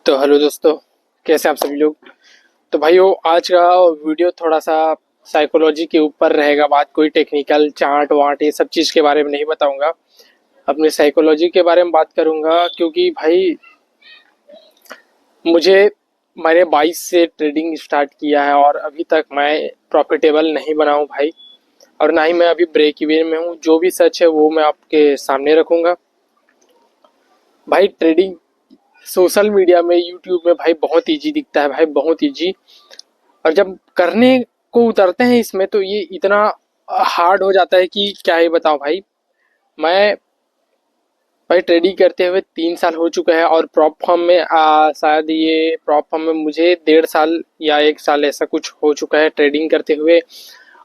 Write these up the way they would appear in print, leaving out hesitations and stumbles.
तो हेलो दोस्तों, कैसे आप सभी लोग। तो भाइयों, आज का वीडियो थोड़ा सा साइकोलॉजी के ऊपर रहेगा। बात कोई टेक्निकल चार्ट वार्ट ये सब चीज़ के बारे में नहीं बताऊंगा, अपने साइकोलॉजी के बारे में बात करूंगा। क्योंकि भाई मुझे मैंने 22 से ट्रेडिंग स्टार्ट किया है और अभी तक मैं प्रॉफिटेबल नहीं बना हूं भाई। और ना ही मैं अभी ब्रेक इवन में हूँ। जो भी सच है वो मैं आपके सामने रखूंगा भाई। ट्रेडिंग सोशल मीडिया में, यूट्यूब में भाई बहुत इजी दिखता है भाई, बहुत इजी। और जब करने को उतरते हैं इसमें तो ये इतना हार्ड हो जाता है कि क्या ही बताऊं भाई। मैं भाई ट्रेडिंग करते हुए 3 साल हो चुका है और प्रॉप फॉर्म में शायद ये प्रॉप फॉर्म में मुझे 1.5 साल या 1 साल ऐसा कुछ हो चुका है ट्रेडिंग करते हुए।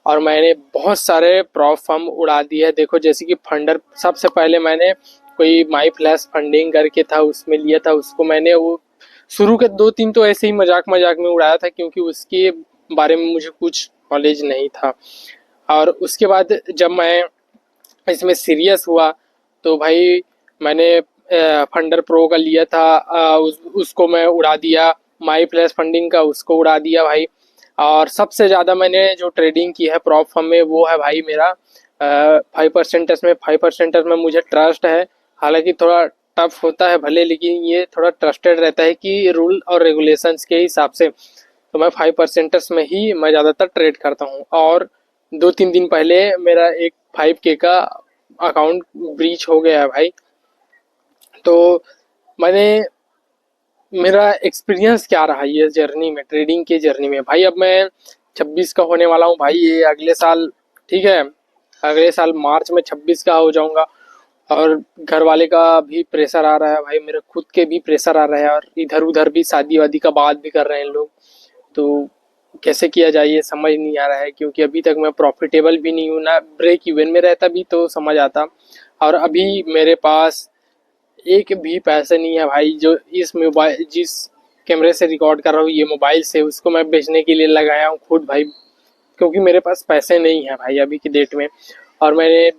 और मैंने बहुत सारे प्रॉप फॉर्म उड़ा दिए है। देखो, जैसे कि फंडर, सबसे पहले मैंने कोई माई फ्लैश फंडिंग करके था, उसमें लिया था। उसको मैंने वो शुरू के 2-3 तो ऐसे ही मजाक मजाक में उड़ाया था, क्योंकि उसके बारे में मुझे कुछ नॉलेज नहीं था। और उसके बाद जब मैं इसमें सीरियस हुआ तो भाई मैंने फंडर प्रो का लिया था। उसको मैं उड़ा दिया। माई फ्लैश फंडिंग का उसको उड़ा दिया भाई। और सबसे ज़्यादा मैंने जो ट्रेडिंग की है प्रॉप फर्म में वो है भाई मेरा 5%। में 5% में मुझे ट्रस्ट है। हालांकि थोड़ा टफ होता है भले, लेकिन ये थोड़ा ट्रस्टेड रहता है कि रूल और रेगुलेशंस के हिसाब से। तो मैं 5% में ही मैं ज़्यादातर ट्रेड करता हूँ। और 2-3 दिन पहले मेरा एक 5K का अकाउंट ब्रीच हो गया है भाई। तो मैंने मेरा एक्सपीरियंस क्या रहा ये जर्नी में, ट्रेडिंग के जर्नी में भाई। अब मैं 26 का होने वाला हूँ भाई, ये अगले साल, ठीक है, अगले साल मार्च में 26 का हो जाऊंगा। और घर वाले का भी प्रेशर आ रहा है भाई, मेरे खुद के भी प्रेशर आ रहा है, और इधर उधर भी शादी वादी का बात भी कर रहे हैं लोग। तो कैसे किया जाए ये समझ नहीं आ रहा है, क्योंकि अभी तक मैं प्रॉफिटेबल भी नहीं हूँ ना। ब्रेक इवन में रहता भी तो समझ आता। और अभी मेरे पास एक भी पैसे नहीं है भाई। जो इस मोबाइल, जिस कैमरे से रिकॉर्ड कर रहा हूँ ये मोबाइल से, उसको मैं बेचने के लिए लगाया हूँ खुद भाई, क्योंकि मेरे पास पैसे नहीं है भाई अभी की डेट में। और मैंने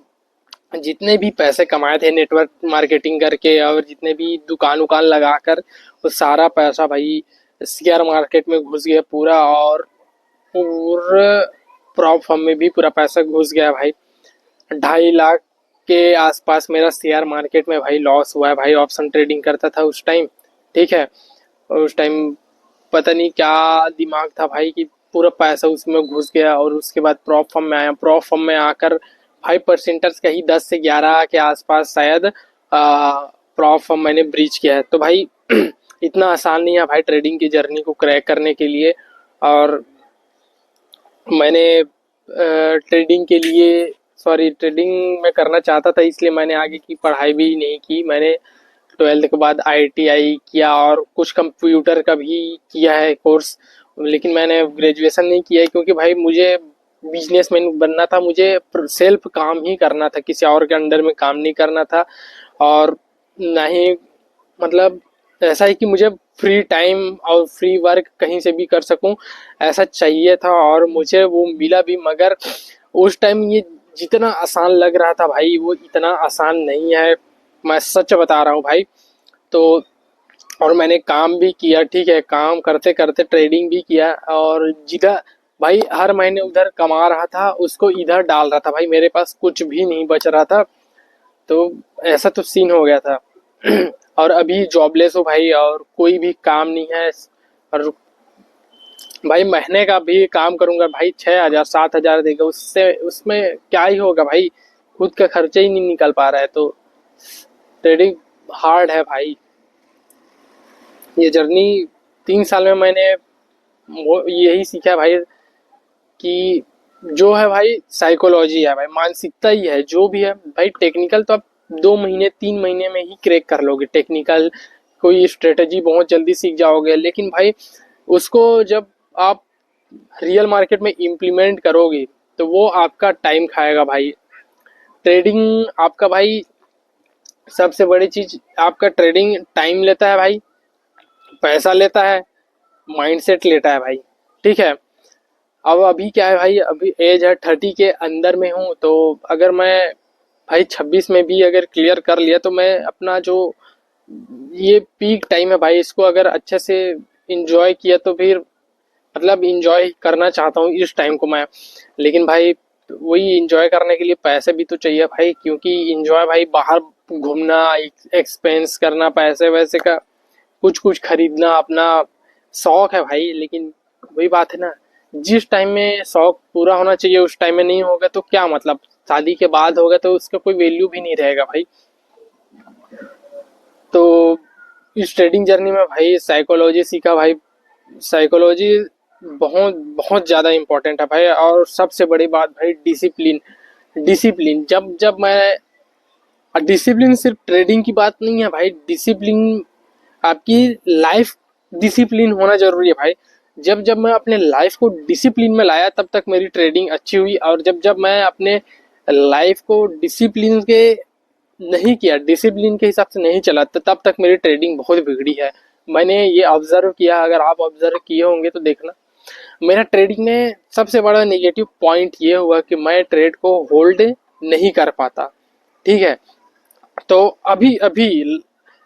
जितने भी पैसे कमाए थे नेटवर्क मार्केटिंग करके और जितने भी दुकान उकान लगाकर, वो सारा पैसा भाई शेयर मार्केट में घुस गया पूरा। और पूरे प्रॉप फर्म में भी पूरा पैसा घुस गया भाई। 2.5 लाख के आसपास मेरा शेयर मार्केट में भाई लॉस हुआ है भाई। ऑप्शन ट्रेडिंग करता था उस टाइम, ठीक है। और उस टाइम पता नहीं क्या दिमाग था भाई कि पूरा पैसा उसमें घुस गया। और उसके बाद प्रॉप फर्म में आया। प्रॉप फर्म में आकर 5% का ही 10 से 11 के आसपास शायद प्रॉप फर्म मैंने ब्रीच किया है। तो भाई इतना आसान नहीं है भाई ट्रेडिंग की जर्नी को क्रैक करने के लिए। और मैंने ट्रेडिंग के लिए, सॉरी, ट्रेडिंग में करना चाहता था, इसलिए मैंने आगे की पढ़ाई भी नहीं की। मैंने 12th के बाद ITI किया और कुछ कंप्यूटर का भी किया है कोर्स। लेकिन मैंने ग्रेजुएशन नहीं किया है, क्योंकि भाई मुझे बिजनेसमैन बनना था। मुझे सेल्फ काम ही करना था, किसी और के अंडर में काम नहीं करना था। और ना ही, मतलब, ऐसा है कि मुझे फ्री टाइम और फ्री वर्क कहीं से भी कर सकूं, ऐसा चाहिए था। और मुझे वो मिला भी, मगर उस टाइम ये जितना आसान लग रहा था भाई वो इतना आसान नहीं है। मैं सच बता रहा हूँ भाई। तो और मैंने काम भी किया, ठीक है, काम करते करते ट्रेडिंग भी किया। और जिधर भाई हर महीने उधर कमा रहा था उसको इधर डाल रहा था भाई, मेरे पास कुछ भी नहीं बच रहा था। तो ऐसा तो सीन हो गया था। और अभी जॉबलेस हो भाई, और कोई भी काम नहीं है। और भाई महीने का भी काम करूंगा भाई 6,000 7,000 देगा, उससे उसमें क्या ही होगा भाई। खुद का खर्चा ही नहीं निकल पा रहा है। तो ट्रेडिंग हार्ड है भाई। ये जर्नी 3 साल में मैंने यही सीखा भाई कि जो है भाई साइकोलॉजी है भाई, मानसिकता ही है जो भी है भाई। टेक्निकल तो आप 2 महीने 3 महीने में ही क्रैक कर लोगे। टेक्निकल कोई स्ट्रेटजी बहुत जल्दी सीख जाओगे, लेकिन भाई उसको जब आप रियल मार्केट में इम्प्लीमेंट करोगे तो वो आपका टाइम खाएगा भाई। ट्रेडिंग आपका भाई, सबसे बड़ी चीज आपका ट्रेडिंग टाइम लेता है भाई, पैसा लेता है, माइंडसेट लेता है भाई, ठीक है। अब अभी क्या है भाई, अभी एज है 30 के अंदर में हूँ। तो अगर मैं भाई 26 में भी अगर क्लियर कर लिया तो मैं अपना जो ये पीक टाइम है भाई, इसको अगर अच्छे से इंजॉय किया तो फिर मतलब इंजॉय करना चाहता हूँ इस टाइम को मैं। लेकिन भाई वही इंजॉय करने के लिए पैसे भी तो चाहिए भाई, क्योंकि इंजॉय भाई बाहर घूमना, एक्सपेंस करना, पैसे वैसे का कुछ कुछ खरीदना अपना शौक है भाई। लेकिन वही बात है ना, जिस टाइम में शौक पूरा होना चाहिए उस टाइम में नहीं होगा तो क्या मतलब, शादी के बाद होगा तो उसका कोई वैल्यू भी नहीं रहेगा भाई। तो इस ट्रेडिंग जर्नी में भाई साइकोलॉजी सीखा भाई। साइकोलॉजी बहुत बहुत ज़्यादा इम्पोर्टेंट है भाई। और सबसे बड़ी बात भाई डिसिप्लिन। डिसिप्लिन जब जब मैं, डिसिप्लिन सिर्फ ट्रेडिंग की बात नहीं है भाई, डिसिप्लिन आपकी लाइफ, डिसिप्लिन होना जरूरी है भाई। जब जब मैं अपने लाइफ को डिसिप्लिन में लाया तब तक मेरी ट्रेडिंग अच्छी हुई, और जब जब मैं अपने लाइफ को डिसिप्लिन के नहीं किया, डिसिप्लिन के हिसाब से नहीं चला, तो तब तक मेरी ट्रेडिंग बहुत बिगड़ी है। मैंने ये ऑब्जर्व किया, अगर आप ऑब्जर्व किए होंगे तो देखना। मेरा ट्रेडिंग में सबसे बड़ा नेगेटिव पॉइंट ये हुआ कि मैं ट्रेड को होल्ड नहीं कर पाता। ठीक है, तो अभी अभी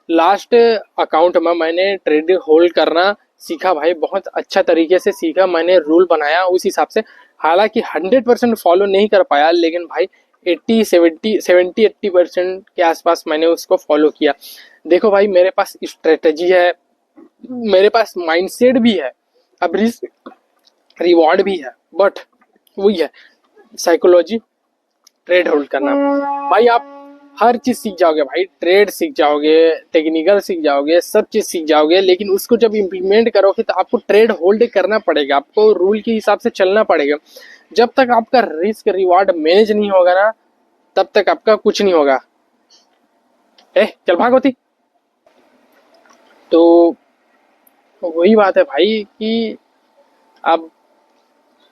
लास्ट अकाउंट में मैंने ट्रेड होल्ड करना सीखा भाई, बहुत अच्छा तरीके से सीखा। मैंने रूल बनाया उस हिसाब से, हालांकि 100% फॉलो नहीं कर पाया, लेकिन भाई 80 70 70 80% के आसपास मैंने उसको फॉलो किया। देखो भाई मेरे पास स्ट्रेटजी है, मेरे पास माइंडसेट भी है, अब रिस्क रिवॉर्ड भी है, बट वही है साइकोलॉजी, ट्रेड होल्ड करना। भाई आप हर चीज सीख जाओगे भाई, ट्रेड सीख जाओगे, टेक्निकल सीख जाओगे, सब चीज सीख जाओगे, लेकिन उसको जब इम्प्लीमेंट करोगे तो आपको ट्रेड होल्ड करना पड़ेगा, आपको रूल के हिसाब से चलना पड़ेगा। जब तक आपका रिस्क रिवार्ड मैनेज नहीं होगा ना, तब तक आपका कुछ नहीं होगा। चल भाग होती। तो वही बात है भाई कि अब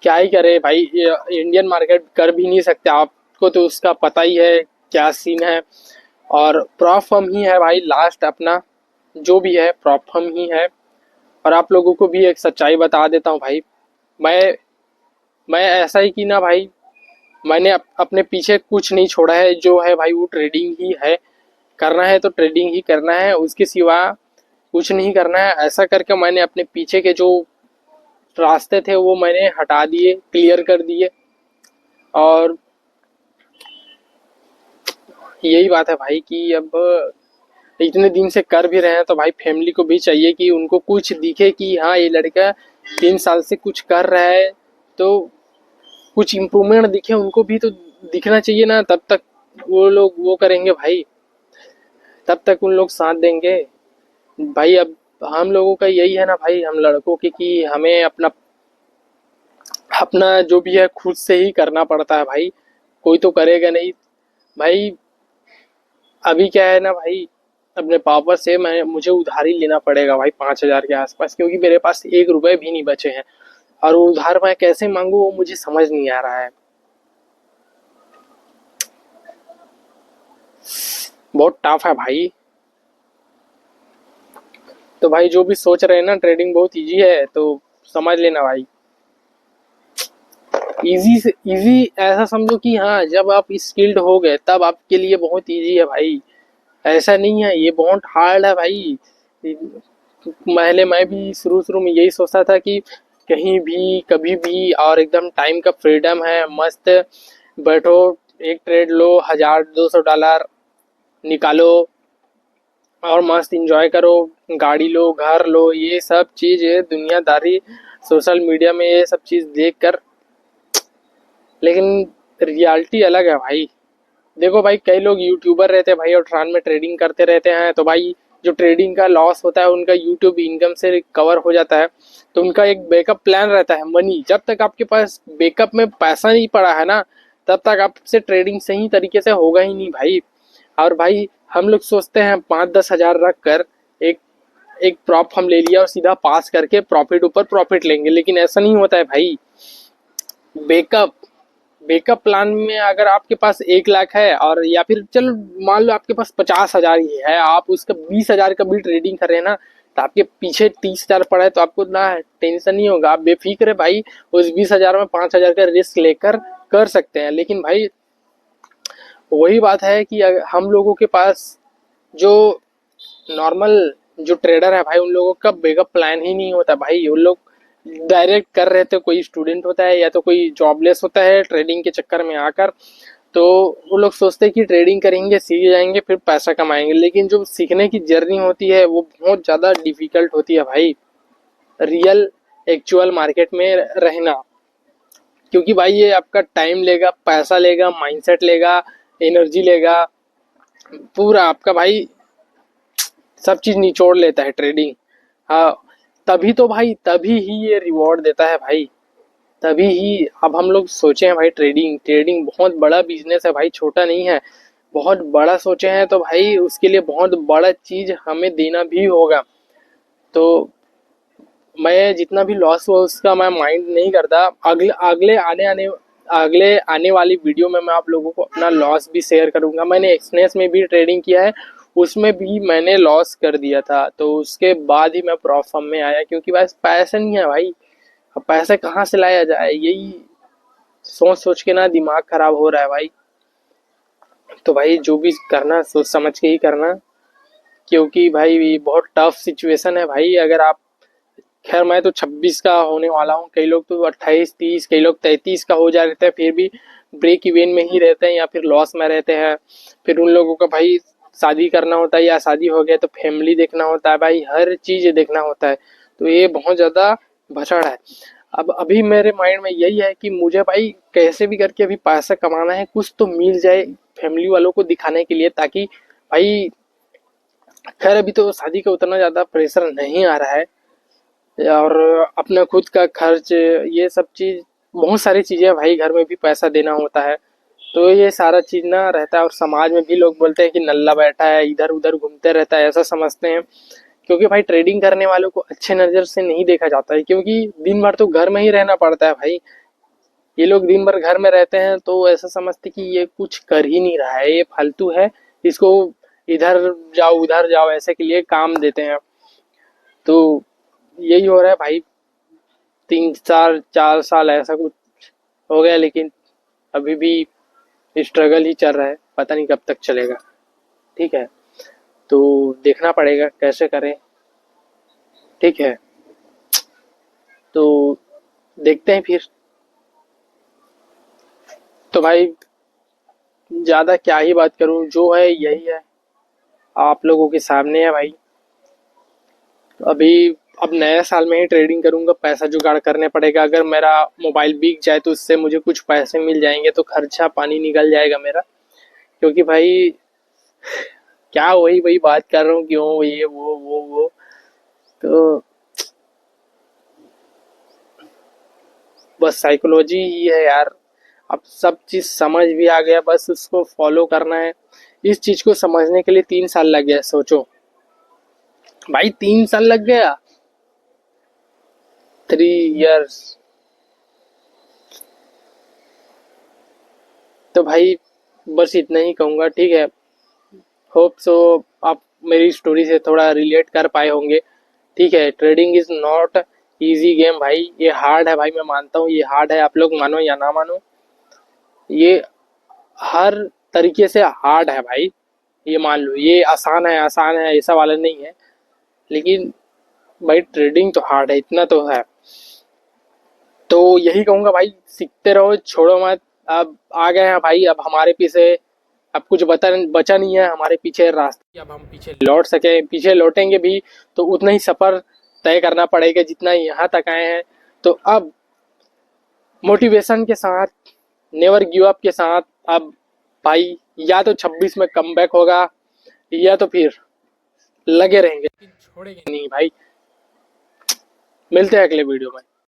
क्या ही करे भाई, इंडियन मार्केट कर भी नहीं सकते, आपको तो उसका पता ही है क्या सीन है। और प्रॉप फर्म ही है भाई लास्ट अपना, जो भी है प्रॉप फर्म ही है। और आप लोगों को भी एक सच्चाई बता देता हूँ भाई, मैं मैं ऐसा ही कि ना भाई, मैंने अपने पीछे कुछ नहीं छोड़ा है, जो है भाई वो ट्रेडिंग ही है। करना है तो ट्रेडिंग ही करना है, उसके सिवा कुछ नहीं करना है। ऐसा करके मैंने अपने पीछे के जो रास्ते थे वो मैंने हटा दिए, क्लियर कर दिए। और यही बात है भाई कि अब इतने दिन से कर भी रहे हैं तो भाई फैमिली को भी चाहिए कि उनको कुछ दिखे कि हाँ ये लड़का 3 साल से कुछ कर रहा है, तो कुछ इम्प्रूवमेंट दिखे उनको भी तो दिखना चाहिए ना। तब तक वो लोग वो करेंगे भाई, तब तक उन लोग साथ देंगे भाई। अब हम लोगों का यही है ना भाई, हम लड़कों के, कि हमें अपना अपना जो भी है खुद से ही करना पड़ता है भाई, कोई तो करेगा नहीं भाई। अभी क्या है ना भाई, अपने पापा से मुझे उधारी लेना पड़ेगा भाई 5,000 के आसपास, क्योंकि मेरे पास 1 रुपए भी नहीं बचे हैं। और वो उधार मैं कैसे मांगू वो मुझे समझ नहीं आ रहा है, बहुत टफ है भाई। तो भाई जो भी सोच रहे हैं ना ट्रेडिंग बहुत इजी है, तो समझ लेना भाई। इजी से इजी ऐसा समझो कि हाँ जब आप स्किल्ड हो गए तब आपके लिए बहुत इजी है भाई, ऐसा नहीं है ये बहुत हार्ड है भाई। पहले मैं भी शुरू शुरू में यही सोचता था कि कहीं भी कभी भी, और एकदम टाइम का फ्रीडम है, मस्त बैठो, एक ट्रेड लो, 1,000 200 डॉलर निकालो और मस्त इंजॉय करो, गाड़ी लो, घर लो, ये सब चीज है दुनियादारी, सोशल मीडिया में ये सब चीज देख कर। लेकिन रियलिटी अलग है भाई। देखो भाई कई लोग यूट्यूबर रहते हैं भाई और ट्रान में ट्रेडिंग करते रहते हैं, तो भाई जो ट्रेडिंग का लॉस होता है उनका यूट्यूब इनकम से रिकवर हो जाता है। तो उनका एक बैकअप प्लान रहता है मनी, जब तक आपके पास बैकअप में पैसा नहीं पड़ा है ना, तब तक आपसे ट्रेडिंग सही तरीके से होगा ही नहीं भाई। और भाई हम लोग सोचते हैं 5-10 हज़ार रख कर एक एक प्रॉप हम ले लिया और सीधा पास करके प्रॉफिट ऊपर प्रॉफिट लेंगे, लेकिन ऐसा नहीं होता है भाई। बैकअप बैकअप प्लान में अगर आपके पास 1 लाख है, और या फिर चलो मान लो आपके पास 50,000 ही है, आप उसका 20,000 का भी ट्रेडिंग कर रहे हैं ना, तो आपके पीछे 30,000 पड़ा है, तो आपको ना टेंशन नहीं होगा, आप बेफिक्र भाई उस 20,000 में 5,000 का रिस्क लेकर कर सकते हैं। लेकिन भाई वही बात है कि हम लोगों के पास जो नॉर्मल जो ट्रेडर है भाई, उन लोगों का बैकअप प्लान ही नहीं होता भाई। उन लोग डायरेक्ट कर रहे थे, कोई स्टूडेंट होता है या तो कोई जॉबलेस होता है ट्रेडिंग के चक्कर में आकर, तो वो लोग सोचते हैं कि ट्रेडिंग करेंगे, सीख जाएंगे, फिर पैसा कमाएंगे। लेकिन जो सीखने की जर्नी होती है वो बहुत ज़्यादा डिफिकल्ट होती है भाई, रियल एक्चुअल मार्केट में रहना। क्योंकि भाई ये आपका टाइम लेगा, पैसा लेगा, माइंडसेट लेगा, एनर्जी लेगा, पूरा आपका भाई सब चीज़ निचोड़ लेता है ट्रेडिंग। हाँ, तभी तो भाई, तभी ही ये रिवॉर्ड देता है भाई, तभी ही। अब हम लोग सोचे हैं भाई, ट्रेडिंग ट्रेडिंग बहुत बड़ा बिजनेस है भाई, छोटा नहीं है, बहुत बड़ा सोचे हैं, तो भाई उसके लिए बहुत बड़ा चीज हमें देना भी होगा। तो मैं जितना भी लॉस हुआ उसका मैं माइंड नहीं करता। अगले आने वाली वीडियो में मैं आप लोगों को अपना लॉस भी शेयर करूंगा। मैंने एक्सनेस में भी ट्रेडिंग किया है, उसमें भी मैंने लॉस कर दिया था, तो उसके बाद ही मैं प्रॉफिट में आया, क्योंकि बस पैसा नहीं है भाई। अब पैसे कहाँ से लाया जाए, यही सोच सोच के ना दिमाग खराब हो रहा है भाई। तो भाई जो भी करना सोच समझ के ही करना, क्योंकि भाई बहुत टफ सिचुएशन है भाई। अगर आप, खैर मैं तो 26 का होने वाला हूँ, कई लोग तो 28 30, कई लोग 33 का हो जा रहते हैं, फिर भी ब्रेक इवेन में ही रहते हैं या फिर लॉस में रहते हैं। फिर उन लोगों का भाई शादी करना होता है, या शादी हो गया तो फैमिली देखना होता है भाई, हर चीज़ देखना होता है। तो ये बहुत ज़्यादा भसड़ है। अब अभी मेरे माइंड में यही है कि मुझे भाई कैसे भी करके अभी पैसा कमाना है, कुछ तो मिल जाए फैमिली वालों को दिखाने के लिए, ताकि भाई, खैर अभी तो शादी का उतना ज़्यादा प्रेशर नहीं आ रहा है, और अपना खुद का खर्च, ये सब चीज़, बहुत सारी चीज़ें भाई, घर में भी पैसा देना होता है। तो ये सारा चीज़ ना रहता है, और समाज में भी लोग बोलते हैं कि नल्ला बैठा है, इधर उधर घूमते रहता है, ऐसा समझते हैं। क्योंकि भाई ट्रेडिंग करने वालों को अच्छे नज़र से नहीं देखा जाता है, क्योंकि दिन भर तो घर में ही रहना पड़ता है भाई। ये लोग दिन भर घर में रहते हैं तो ऐसा समझते कि ये कुछ कर ही नहीं रहा है, ये फालतू है, इसको इधर जाओ उधर जाओ ऐसे के लिए काम देते हैं। तो यही हो रहा है भाई, 3 4 4 साल ऐसा कुछ हो गया, लेकिन अभी भी स्ट्रगल ही चल रहा है, पता नहीं कब तक चलेगा। ठीक है, तो देखना पड़ेगा कैसे करें। ठीक है, तो देखते हैं फिर। तो भाई ज़्यादा क्या ही बात करूं, जो है यही है, आप लोगों के सामने है भाई। तो अभी अब नए साल में ही ट्रेडिंग करूंगा, पैसा जुगाड़ करने पड़ेगा। अगर मेरा मोबाइल बिक जाए तो उससे मुझे कुछ पैसे मिल जाएंगे, तो खर्चा पानी निकल जाएगा मेरा। क्योंकि भाई क्या वही वही बात कर रहा हूँ, क्यों ये वो तो बस साइकोलॉजी ही है यार। अब सब चीज़ समझ भी आ गया, बस उसको फॉलो करना है। इस चीज़ को समझने के लिए 3 साल लग गया, सोचो भाई, 3 साल लग गया, 3 years। तो भाई बस इतना ही कहूँगा, ठीक है। होप सो आप मेरी स्टोरी से थोड़ा रिलेट कर पाए होंगे। ठीक है, trading is not easy game भाई, ये हार्ड है भाई, मैं मानता हूँ ये हार्ड है, आप लोग मानो या ना मानो, ये हर तरीके से हार्ड है भाई। ये मान लो, ये आसान है ऐसा वाला नहीं है, लेकिन भाई ट्रेडिंग तो हार्ड है, इतना तो है। तो यही कहूंगा भाई, सीखते रहो, छोड़ो मत। अब आ गए हैं भाई, अब हमारे पीछे अब कुछ बचा नहीं है हमारे पीछे रास्ते, अब हम पीछे लौट सके, पीछे लौटेंगे भी तो उतना ही सफर तय करना पड़ेगा जितना यहाँ तक आए हैं। तो अब मोटिवेशन के साथ, नेवर गिव अप के साथ, अब भाई या तो 26 में कमबैक होगा, या तो फिर लगे रहेंगे, छोड़ेंगे नहीं भाई। मिलते हैं अगले वीडियो में।